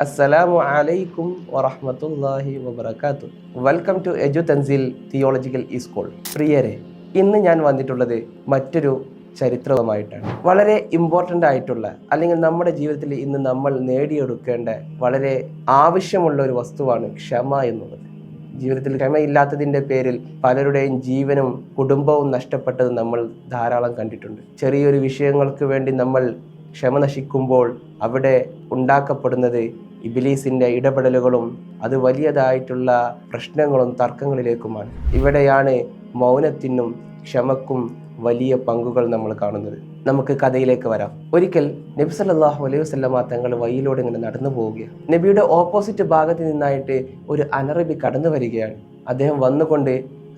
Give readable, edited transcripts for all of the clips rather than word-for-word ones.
അസ്സലാമു അലൈക്കും വറഹ്മത്തുള്ളാഹി വബറകാതുഹു. Welcome to Edu Tanzil theological school. പ്രിയരെ, ഇന്ന് ഞാൻ വന്നിട്ടുള്ളത് മറ്റൊരു ചരിത്രവുമായിട്ടാണ്. വളരെ ഇമ്പോർട്ടൻ്റ് ആയിട്ടുള്ള, അല്ലെങ്കിൽ നമ്മുടെ ജീവിതത്തിൽ ഇന്ന് നമ്മൾ നേടിയെടുക്കേണ്ട വളരെ ആവശ്യമുള്ള ഒരു വസ്തുവാണ് ക്ഷമ എന്നുള്ളത്. ജീവിതത്തിൽ ക്ഷമയില്ലാത്തതിൻ്റെ പേരിൽ പലരുടെയും ജീവനും കുടുംബവും നഷ്ടപ്പെട്ടത് നമ്മൾ ധാരാളം കണ്ടിട്ടുണ്ട്. ചെറിയൊരു വിഷയങ്ങൾക്ക് വേണ്ടി നമ്മൾ ക്ഷമ നശിക്കുമ്പോൾ അവിടെ ഉണ്ടാക്കപ്പെടുന്നത് ഇബ്ലീസിൻ്റെ ഇടപെടലുകളും അത് വലിയതായിട്ടുള്ള പ്രശ്നങ്ങളും തർക്കങ്ങളിലേക്കുമാണ്. ഇവിടെയാണ് മൗനത്തിനും ക്ഷമക്കും വലിയ പങ്കുകൾ നമ്മൾ കാണുന്നത്. നമുക്ക് കഥയിലേക്ക് വരാം. ഒരിക്കൽ നബി സല്ലല്ലാഹു അലൈഹി വസല്ലമ തങ്ങൾ വഴിയിലൂടെ ഇങ്ങനെ നടന്നു പോവുകയാണ്. നബിയുടെ ഓപ്പോസിറ്റ് ഭാഗത്ത് നിന്നായിട്ട് ഒരു അനറബി കടന്നു വരികയാണ്. അദ്ദേഹം വന്നുകൊണ്ട്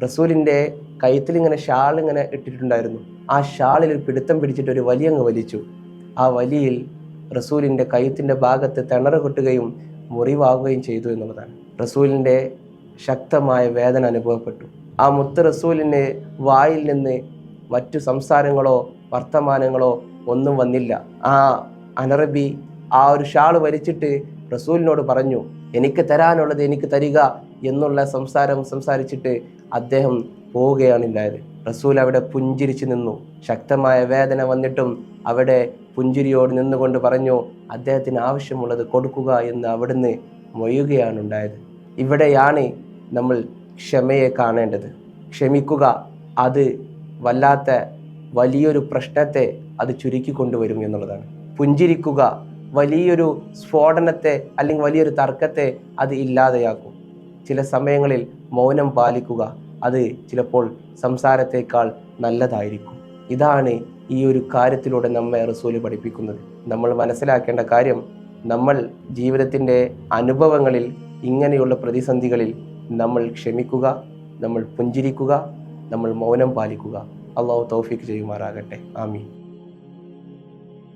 റസൂലിൻ്റെ കഴുത്തിൽ ഇങ്ങനെ ഷാൾ ഇങ്ങനെ ഇട്ടിട്ടുണ്ടായിരുന്നു. ആ ഷാളിൽ പിടുത്തം പിടിച്ചിട്ട് ഒരു വലി അങ്ങ് വലിച്ചു. ആ വലിയിൽ റസൂലിൻ്റെ കഴുത്തിൻ്റെ ഭാഗത്ത് തിണറ് കൊട്ടുകയും മുറിവാകുകയും ചെയ്തു എന്നുള്ളതാണ്. റസൂലിൻ്റെ ശക്തമായ വേദന അനുഭവപ്പെട്ടു. ആ മുത്ത് റസൂലിന് വായിൽ നിന്ന് മറ്റു സംസാരങ്ങളോ വർത്തമാനങ്ങളോ ഒന്നും വന്നില്ല. ആ അനറബി ആ ഒരു ഷാള് വലിച്ചിട്ട് റസൂലിനോട് പറഞ്ഞു, എനിക്ക് തരാനുള്ളത് എനിക്ക് തരിക എന്നുള്ള സംസാരിച്ചിട്ട് അദ്ദേഹം പോവുകയാണ് ഉണ്ടായത്. റസൂൽ അവിടെ പുഞ്ചിരിച്ചു നിന്നു. ശക്തമായ വേദന വന്നിട്ടും അവിടെ പുഞ്ചിരിയോട് നിന്നുകൊണ്ട് പറഞ്ഞു, അദ്ദേഹത്തിന് ആവശ്യമുള്ളത് കൊടുക്കുക എന്ന് അവിടുന്ന് മൊയ്യുകയാണ് ഉണ്ടായത്. ഇവിടെയാണ് നമ്മൾ ക്ഷമയെ കാണേണ്ടത്. ക്ഷമിക്കുക, അത് വല്ലാത്ത വലിയൊരു പ്രശ്നത്തെ അത് ചുരുക്കി കൊണ്ടുവരും എന്നുള്ളതാണ്. പുഞ്ചിരിക്കുക വലിയൊരു സ്ഫോടനത്തെ അല്ലെങ്കിൽ വലിയൊരു തർക്കത്തെ അത് ഇല്ലാതെയാക്കും. ചില സമയങ്ങളിൽ മൗനം പാലിക്കുക, അത് ചിലപ്പോൾ സംസാരത്തേക്കാൾ നല്ലതായിരിക്കും. ഇതാണ് ഈ ഒരു കാര്യത്തിലൂടെ നമ്മെ റസൂല് പഠിപ്പിക്കുന്നത്. നമ്മൾ മനസ്സിലാക്കേണ്ട കാര്യം, നമ്മൾ ജീവിതത്തിൻ്റെ അനുഭവങ്ങളിൽ ഇങ്ങനെയുള്ള പ്രതിസന്ധികളിൽ നമ്മൾ ക്ഷമിക്കുക, നമ്മൾ പുഞ്ചിരിക്കുക, നമ്മൾ മൗനം പാലിക്കുക. അള്ളാഹു തൗഫീഖ് ചെയ്യുമാറാകട്ടെ. ആമീൻ.